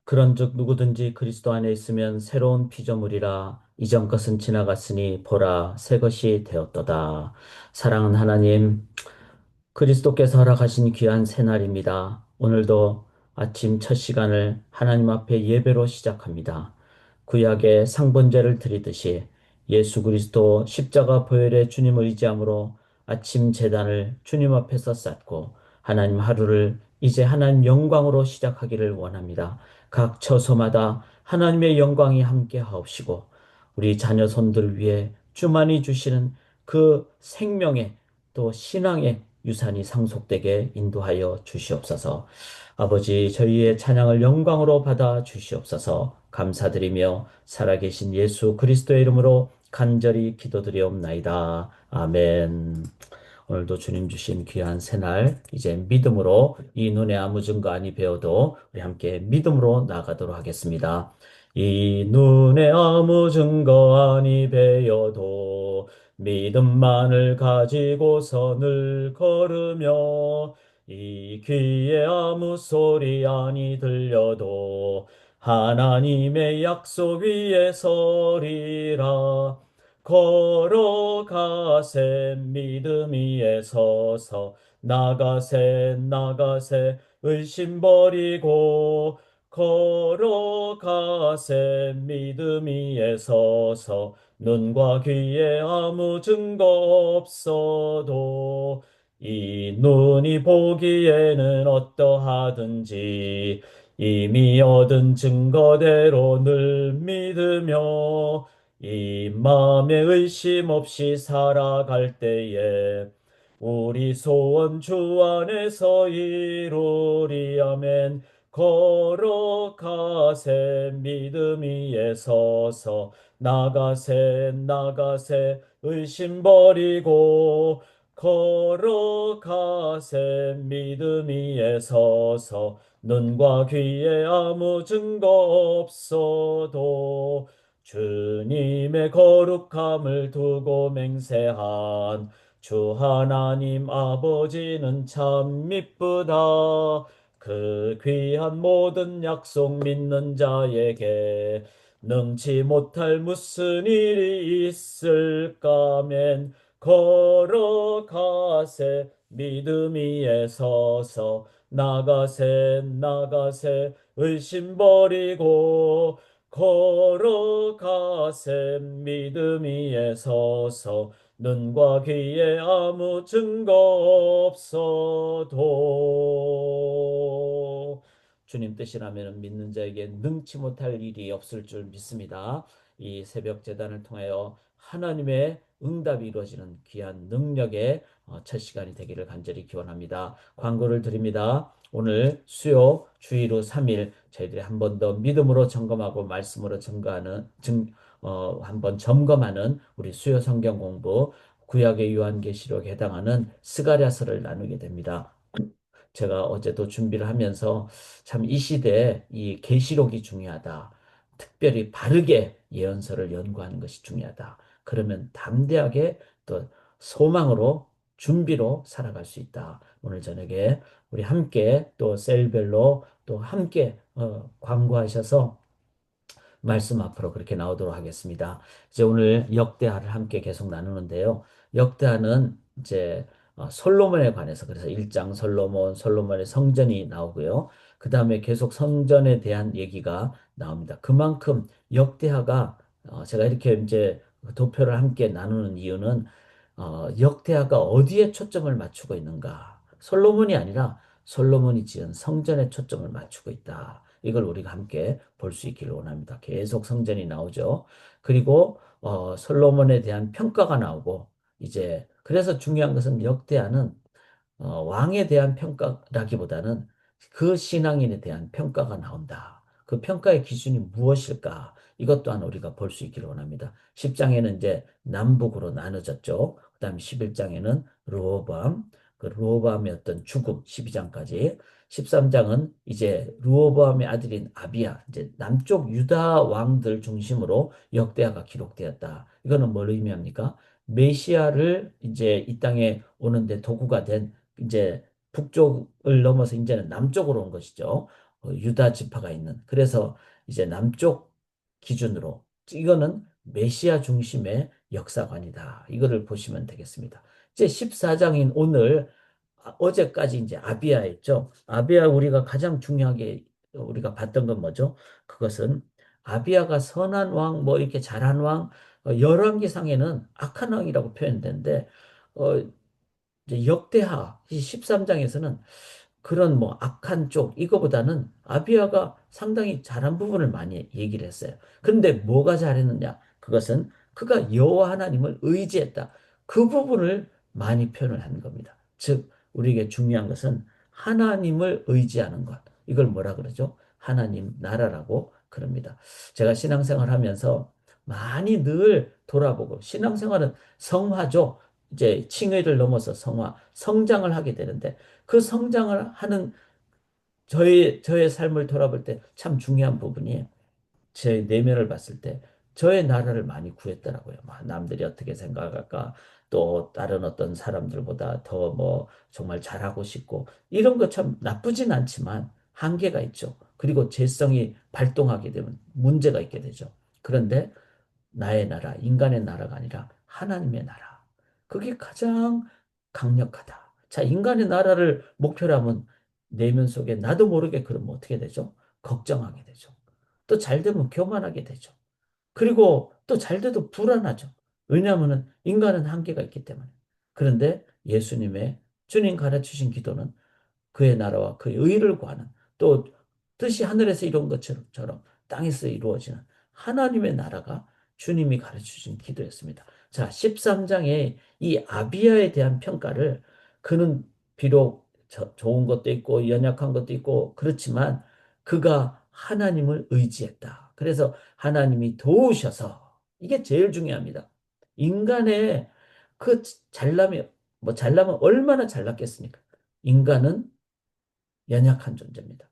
그런즉 누구든지 그리스도 안에 있으면 새로운 피조물이라 이전 것은 지나갔으니 보라 새 것이 되었도다. 사랑하는 하나님, 그리스도께서 허락하신 귀한 새날입니다. 오늘도 아침 첫 시간을 하나님 앞에 예배로 시작합니다. 구약의 상번제를 드리듯이 예수 그리스도 십자가 보혈의 주님을 의지함으로 아침 제단을 주님 앞에서 쌓고 하나님 하루를 이제 하나님 영광으로 시작하기를 원합니다. 각 처소마다 하나님의 영광이 함께 하옵시고 우리 자녀 손들 위해 주만이 주시는 그 생명의 또 신앙의 유산이 상속되게 인도하여 주시옵소서. 아버지, 저희의 찬양을 영광으로 받아 주시옵소서. 감사드리며 살아계신 예수 그리스도의 이름으로 간절히 기도드리옵나이다. 아멘. 오늘도 주님 주신 귀한 새날 이제 믿음으로 이 눈에 아무 증거 아니 배워도 우리 함께 믿음으로 나가도록 하겠습니다. 이 눈에 아무 증거 아니 배워도 믿음만을 가지고서 늘 걸으며 이 귀에 아무 소리 아니 들려도 하나님의 약속 위에 서리라. 걸어가세 믿음 위에 서서 나가세 나가세 의심 버리고 걸어가세 믿음 위에 서서 눈과 귀에 아무 증거 없어도 이 눈이 보기에는 어떠하든지 이미 얻은 증거대로 늘 믿으며 이 마음에 의심 없이 살아갈 때에 우리 소원 주 안에서 이루리 아멘. 걸어가세 믿음 위에 서서 나가세 나가세 의심 버리고 걸어가세 믿음 위에 서서 눈과 귀에 아무 증거 없어도 주님의 거룩함을 두고 맹세한 주 하나님 아버지는 참 미쁘다. 그 귀한 모든 약속 믿는 자에게 능치 못할 무슨 일이 있을까맨 걸어가세 믿음 위에 서서 나가세 나가세 의심 버리고 걸어가세 믿음 위에 서서 눈과 귀에 아무 증거 없어도 주님 뜻이라면 믿는 자에게 능치 못할 일이 없을 줄 믿습니다. 이 새벽 제단을 통하여 하나님의 응답이 이루어지는 귀한 능력의 첫 시간이 되기를 간절히 기원합니다. 광고를 드립니다. 오늘 수요 주일 후 3일 저희들이 한 번 더 믿음으로 점검하고 말씀으로 한번 점검하는 우리 수요 성경 공부 구약의 요한계시록에 해당하는 스가랴서를 나누게 됩니다. 제가 어제도 준비를 하면서 참 이 시대에 이 계시록이 중요하다. 특별히 바르게 예언서를 연구하는 것이 중요하다. 그러면 담대하게 또 소망으로 준비로 살아갈 수 있다. 오늘 저녁에 우리 함께 또 셀별로 또 함께 광고하셔서 말씀 앞으로 그렇게 나오도록 하겠습니다. 이제 오늘 역대하를 함께 계속 나누는데요. 역대하는 이제 솔로몬에 관해서 그래서 1장 솔로몬, 솔로몬의 성전이 나오고요. 그 다음에 계속 성전에 대한 얘기가 나옵니다. 그만큼 역대하가 제가 이렇게 이제 도표를 함께 나누는 이유는 역대하가 어디에 초점을 맞추고 있는가? 솔로몬이 아니라 솔로몬이 지은 성전에 초점을 맞추고 있다. 이걸 우리가 함께 볼 수 있기를 원합니다. 계속 성전이 나오죠. 그리고 솔로몬에 대한 평가가 나오고 이제 그래서 중요한 것은 역대하는 왕에 대한 평가라기보다는 그 신앙인에 대한 평가가 나온다. 그 평가의 기준이 무엇일까? 이것 또한 우리가 볼 수 있기를 원합니다. 10장에는 이제 남북으로 나눠졌죠. 그 다음에 11장에는 르호보암, 그 르호보암의 어떤 죽음, 12장까지. 13장은 이제 르호보암의 아들인 아비야, 이제 남쪽 유다 왕들 중심으로 역대하가 기록되었다. 이거는 뭘 의미합니까? 메시아를 이제 이 땅에 오는데 도구가 된 이제 북쪽을 넘어서 이제는 남쪽으로 온 것이죠. 유다 지파가 있는. 그래서 이제 남쪽 기준으로 이거는 메시아 중심의 역사관이다. 이거를 보시면 되겠습니다. 이제 14장인 오늘 어제까지 이제 아비야였죠. 아비야 우리가 가장 중요하게 우리가 봤던 건 뭐죠? 그것은 아비야가 선한 왕, 뭐 이렇게 잘한 왕, 열왕기상에는 악한 왕이라고 표현되는데 어, 이제 역대하 이 13장에서는 그런 뭐 악한 쪽 이거보다는 아비아가 상당히 잘한 부분을 많이 얘기를 했어요. 그런데 뭐가 잘했느냐? 그것은 그가 여호와 하나님을 의지했다. 그 부분을 많이 표현을 한 겁니다. 즉 우리에게 중요한 것은 하나님을 의지하는 것. 이걸 뭐라 그러죠? 하나님 나라라고 그럽니다. 제가 신앙생활 하면서 많이 늘 돌아보고 신앙생활은 성화죠. 이제 칭의를 넘어서 성화, 성장을 하게 되는데 그 성장을 하는 저의 삶을 돌아볼 때 참 중요한 부분이 제 내면을 봤을 때 저의 나라를 많이 구했더라고요. 막 남들이 어떻게 생각할까? 또 다른 어떤 사람들보다 더 뭐 정말 잘하고 싶고 이런 거 참 나쁘진 않지만 한계가 있죠. 그리고 재성이 발동하게 되면 문제가 있게 되죠. 그런데 나의 나라, 인간의 나라가 아니라 하나님의 나라. 그게 가장 강력하다. 자, 인간의 나라를 목표로 하면 내면 속에 나도 모르게 그러면 어떻게 되죠? 걱정하게 되죠. 또 잘 되면 교만하게 되죠. 그리고 또 잘 돼도 불안하죠. 왜냐하면 인간은 한계가 있기 때문에. 그런데 예수님의 주님 가르치신 기도는 그의 나라와 그의 의를 구하는 또 뜻이 하늘에서 이룬 것처럼 땅에서 이루어지는 하나님의 나라가 주님이 가르치신 기도였습니다. 자, 13장에 이 아비야에 대한 평가를 그는 비록 좋은 것도 있고 연약한 것도 있고 그렇지만 그가 하나님을 의지했다. 그래서 하나님이 도우셔서 이게 제일 중요합니다. 인간의 그 잘남이 뭐 잘나면 얼마나 잘났겠습니까? 인간은 연약한 존재입니다.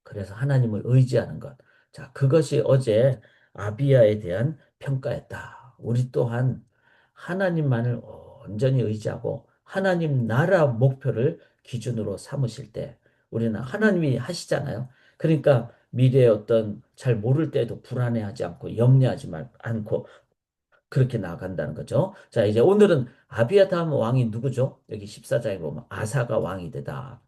그래서 하나님을 의지하는 것. 자, 그것이 어제 아비야에 대한 평가였다. 우리 또한 하나님만을 온전히 의지하고 하나님 나라 목표를 기준으로 삼으실 때 우리는 하나님이 하시잖아요. 그러니까 미래의 어떤 잘 모를 때도 불안해하지 않고 염려하지 않고 그렇게 나아간다는 거죠. 자, 이제 오늘은 아비야 다음 왕이 누구죠? 여기 14장에 보면 아사가 왕이 되다.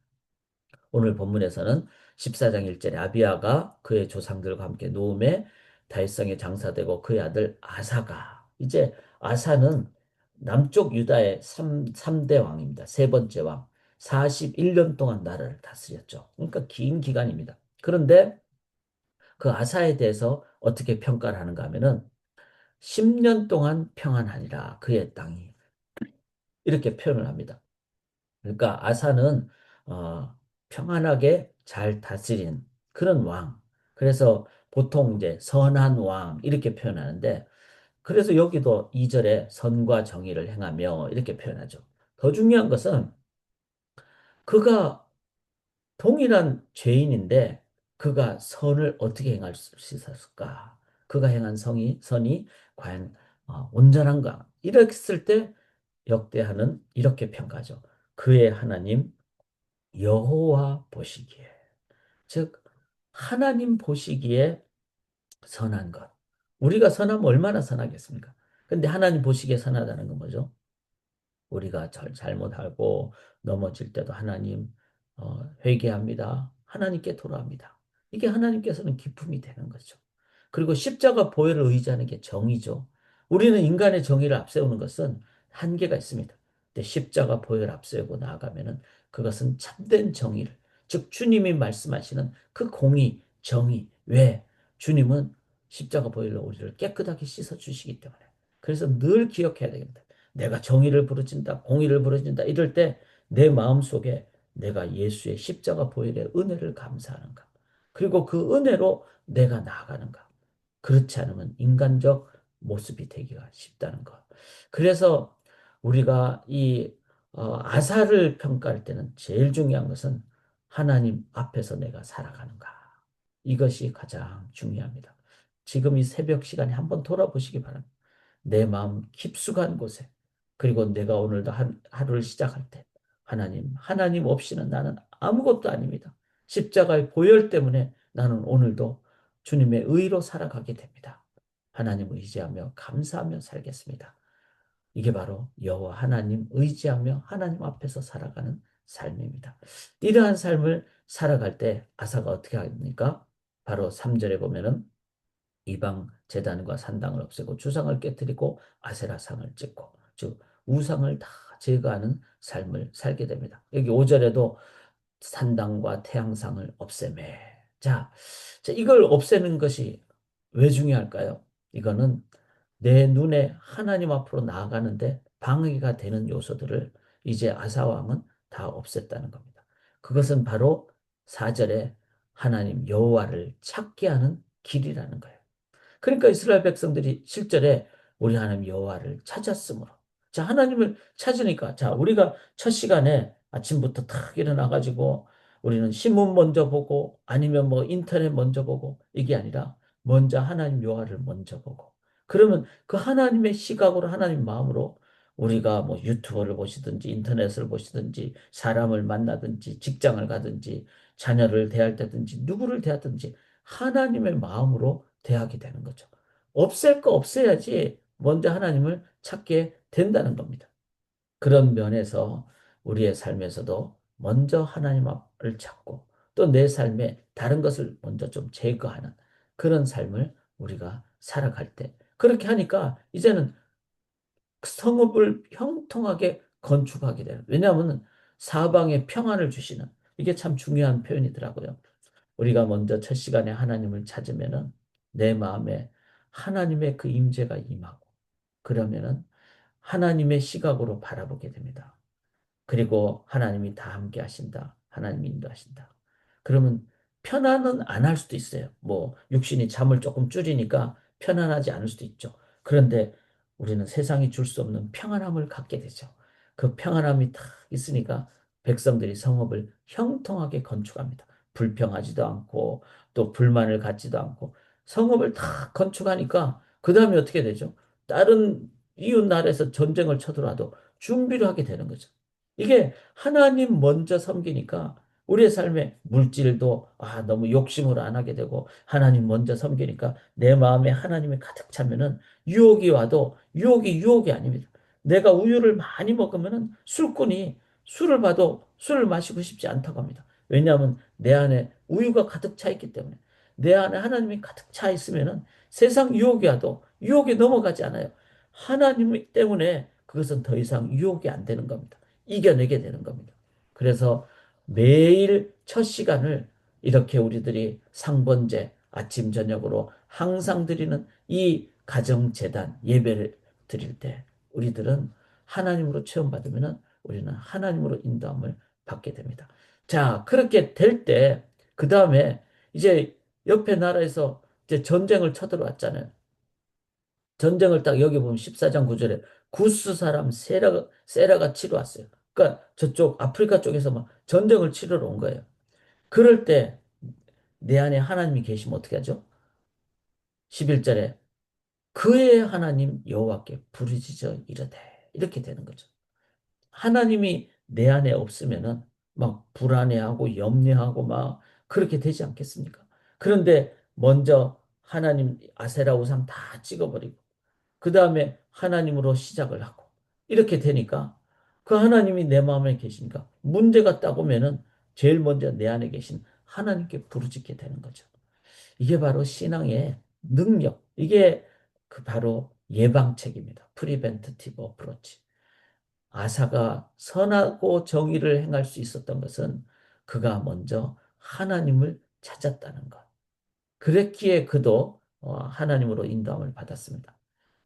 오늘 본문에서는 14장 1절에 아비아가 그의 조상들과 함께 노음에 다윗성에 장사되고 그의 아들 아사가 이제 아사는 남쪽 유다의 3대 왕입니다. 세 번째 왕. 41년 동안 나라를 다스렸죠. 그러니까 긴 기간입니다. 그런데 그 아사에 대해서 어떻게 평가를 하는가 하면은 10년 동안 평안하니라 그의 땅이 이렇게 표현을 합니다. 그러니까 아사는 평안하게 잘 다스린 그런 왕. 그래서 보통 이제 선한 왕 이렇게 표현하는데 그래서 여기도 2절에 선과 정의를 행하며 이렇게 표현하죠. 더 중요한 것은 그가 동일한 죄인인데 그가 선을 어떻게 행할 수 있었을까? 그가 행한 선이 과연 온전한가? 이랬을 때 역대하는 이렇게 평가하죠. 그의 하나님 여호와 보시기에 즉 하나님 보시기에 선한 것. 우리가 선하면 얼마나 선하겠습니까? 근데 하나님 보시기에 선하다는 건 뭐죠? 우리가 잘못하고 넘어질 때도 하나님 회개합니다. 하나님께 돌아옵니다. 이게 하나님께서는 기쁨이 되는 거죠. 그리고 십자가 보혈을 의지하는 게 정의죠. 우리는 인간의 정의를 앞세우는 것은 한계가 있습니다. 근데 십자가 보혈을 앞세우고 나아가면은 그것은 참된 정의를, 즉 주님이 말씀하시는 그 공의, 정의. 왜? 주님은 십자가 보혈로 우리를 깨끗하게 씻어 주시기 때문에. 그래서 늘 기억해야 됩니다. 내가 정의를 부르짖다, 공의를 부르짖다 이럴 때 내 마음속에 내가 예수의 십자가 보혈의 은혜를 감사하는가? 그리고 그 은혜로 내가 나아가는가? 그렇지 않으면 인간적 모습이 되기가 쉽다는 것. 그래서 우리가 이 아사를 평가할 때는 제일 중요한 것은 하나님 앞에서 내가 살아가는가. 이것이 가장 중요합니다. 지금 이 새벽 시간에 한번 돌아보시기 바랍니다. 내 마음 깊숙한 곳에 그리고 내가 오늘도 하루를 시작할 때 하나님 없이는 나는 아무것도 아닙니다. 십자가의 보혈 때문에 나는 오늘도 주님의 의로 살아가게 됩니다. 하나님을 의지하며 감사하며 살겠습니다. 이게 바로 여호와 하나님 의지하며 하나님 앞에서 살아가는 삶입니다. 이러한 삶을 살아갈 때 아사가 어떻게 합니까? 바로 3절에 보면은 이방 제단과 산당을 없애고 주상을 깨뜨리고 아세라상을 찍고 즉 우상을 다 제거하는 삶을 살게 됩니다. 여기 5절에도 산당과 태양상을 없애매. 자, 이걸 없애는 것이 왜 중요할까요? 이거는 내 눈에 하나님 앞으로 나아가는데 방해가 되는 요소들을 이제 아사왕은 다 없앴다는 겁니다. 그것은 바로 4절에 하나님 여호와를 찾게 하는 길이라는 거예요. 그러니까 이스라엘 백성들이 7절에 우리 하나님 여호와를 찾았으므로. 자, 하나님을 찾으니까 자, 우리가 첫 시간에 아침부터 탁 일어나 가지고 우리는 신문 먼저 보고 아니면 뭐 인터넷 먼저 보고 이게 아니라 먼저 하나님 여호와를 먼저 보고 그러면 그 하나님의 시각으로 하나님 마음으로 우리가 뭐 유튜브를 보시든지 인터넷을 보시든지 사람을 만나든지 직장을 가든지 자녀를 대할 때든지 누구를 대하든지 하나님의 마음으로 대하게 되는 거죠. 없앨 거 없애야지 먼저 하나님을 찾게 된다는 겁니다. 그런 면에서 우리의 삶에서도 먼저 하나님 앞을 찾고 또 내 삶에 다른 것을 먼저 좀 제거하는 그런 삶을 우리가 살아갈 때 그렇게 하니까 이제는 성읍을 형통하게 건축하게 돼요. 왜냐하면 사방에 평안을 주시는 이게 참 중요한 표현이더라고요. 우리가 먼저 첫 시간에 하나님을 찾으면은 내 마음에 하나님의 그 임재가 임하고 그러면은 하나님의 시각으로 바라보게 됩니다. 그리고 하나님이 다 함께 하신다. 하나님이 인도하신다. 그러면 편안은 안 할 수도 있어요. 뭐 육신이 잠을 조금 줄이니까 편안하지 않을 수도 있죠. 그런데 우리는 세상이 줄 수 없는 평안함을 갖게 되죠. 그 평안함이 딱 있으니까 백성들이 성읍을 형통하게 건축합니다. 불평하지도 않고 또 불만을 갖지도 않고 성읍을 다 건축하니까 그 다음에 어떻게 되죠? 다른 이웃 나라에서 전쟁을 쳐들어와도 준비를 하게 되는 거죠. 이게 하나님 먼저 섬기니까 우리의 삶에 물질도 너무 욕심으로 안 하게 되고 하나님 먼저 섬기니까 내 마음에 하나님이 가득 차면은 유혹이 와도 유혹이 아닙니다. 내가 우유를 많이 먹으면은 술꾼이 술을 봐도 술을 마시고 싶지 않다고 합니다. 왜냐하면 내 안에 우유가 가득 차 있기 때문에 내 안에 하나님이 가득 차 있으면은 세상 유혹이 와도 유혹에 넘어가지 않아요. 하나님 때문에 그것은 더 이상 유혹이 안 되는 겁니다. 이겨내게 되는 겁니다. 그래서 매일 첫 시간을 이렇게 우리들이 상번제 아침 저녁으로 항상 드리는 이 가정재단 예배를 드릴 때 우리들은 하나님으로 체험받으면 우리는 하나님으로 인도함을 받게 됩니다. 자, 그렇게 될 때, 그 다음에 이제 옆에 나라에서 이제 전쟁을 쳐들어왔잖아요. 전쟁을 딱 여기 보면 14장 9절에 구스 사람 세라가 치러 왔어요. 그러니까 저쪽 아프리카 쪽에서 막 전쟁을 치러러 온 거예요. 그럴 때 내 안에 하나님이 계시면 어떻게 하죠? 11절에 그의 하나님 여호와께 부르짖어 이르되 이렇게 되는 거죠. 하나님이 내 안에 없으면은 막 불안해하고 염려하고 막 그렇게 되지 않겠습니까? 그런데 먼저 하나님 아세라 우상 다 찍어버리고 그 다음에 하나님으로 시작을 하고 이렇게 되니까 그 하나님이 내 마음에 계시니까 문제가 딱 오면은 제일 먼저 내 안에 계신 하나님께 부르짖게 되는 거죠. 이게 바로 신앙의 능력. 이게 그 바로 예방책입니다. 프리벤티브 어프로치. 아사가 선하고 정의를 행할 수 있었던 것은 그가 먼저 하나님을 찾았다는 것. 그랬기에 그도 하나님으로 인도함을 받았습니다.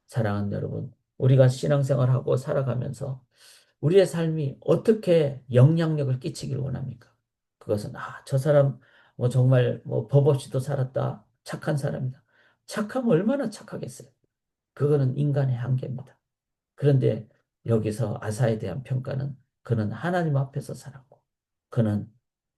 사랑하는 여러분, 우리가 신앙생활하고 살아가면서 우리의 삶이 어떻게 영향력을 끼치기를 원합니까? 그것은 저 사람 뭐 정말 뭐 법 없이도 살았다. 착한 사람이다. 착하면 얼마나 착하겠어요. 그거는 인간의 한계입니다. 그런데 여기서 아사에 대한 평가는 그는 하나님 앞에서 살았고 그는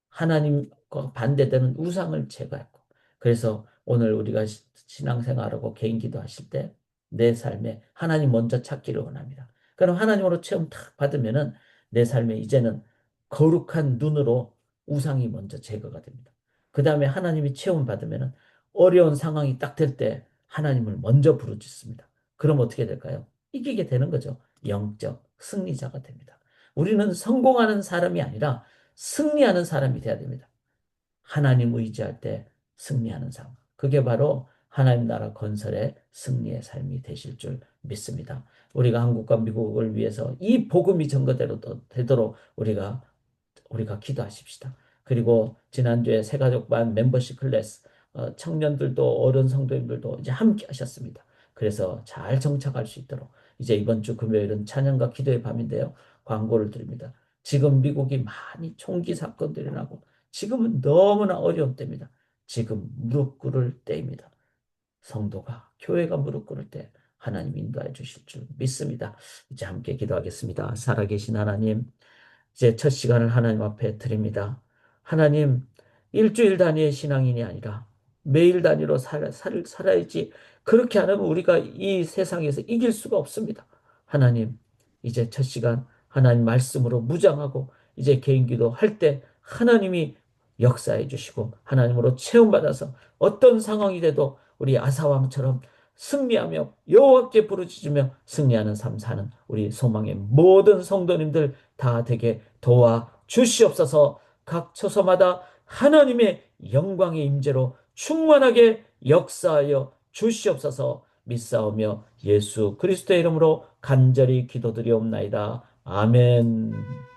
하나님과 반대되는 우상을 제거했고 그래서 오늘 우리가 신앙생활하고 개인 기도하실 때 내 삶에 하나님 먼저 찾기를 원합니다. 그럼 하나님으로 체험 탁 받으면은 내 삶에 이제는 거룩한 눈으로 우상이 먼저 제거가 됩니다. 그 다음에 하나님이 체험받으면 어려운 상황이 딱 될 때 하나님을 먼저 부르짖습니다. 그럼 어떻게 될까요? 이기게 되는 거죠. 영적 승리자가 됩니다. 우리는 성공하는 사람이 아니라 승리하는 사람이 돼야 됩니다. 하나님 의지할 때 승리하는 삶. 그게 바로 하나님 나라 건설의 승리의 삶이 되실 줄 믿습니다. 우리가 한국과 미국을 위해서 이 복음이 전거대로 되도록 우리가 기도하십시다. 그리고 지난주에 새가족반 멤버십 클래스 청년들도 어른 성도님들도 이제 함께 하셨습니다. 그래서 잘 정착할 수 있도록 이제 이번 주 금요일은 찬양과 기도의 밤인데요. 광고를 드립니다. 지금 미국이 많이 총기 사건들이 나고 지금은 너무나 어려운 때입니다. 지금 무릎 꿇을 때입니다. 성도가 교회가 무릎 꿇을 때 하나님 인도해 주실 줄 믿습니다. 이제 함께 기도하겠습니다. 살아계신 하나님, 이제 첫 시간을 하나님 앞에 드립니다. 하나님, 일주일 단위의 신앙인이 아니라 매일 단위로 살아야지. 그렇게 안 하면 우리가 이 세상에서 이길 수가 없습니다. 하나님, 이제 첫 시간 하나님 말씀으로 무장하고 이제 개인 기도 할 때 하나님이 역사해 주시고 하나님으로 체험받아서 어떤 상황이 돼도 우리 아사왕처럼 승리하며 여호와께 부르짖으며 승리하는 삶 사는 우리 소망의 모든 성도님들 다 되게 도와 주시옵소서. 각 처소마다 하나님의 영광의 임재로 충만하게 역사하여 주시옵소서. 믿사오며 예수 그리스도의 이름으로 간절히 기도드리옵나이다. 아멘.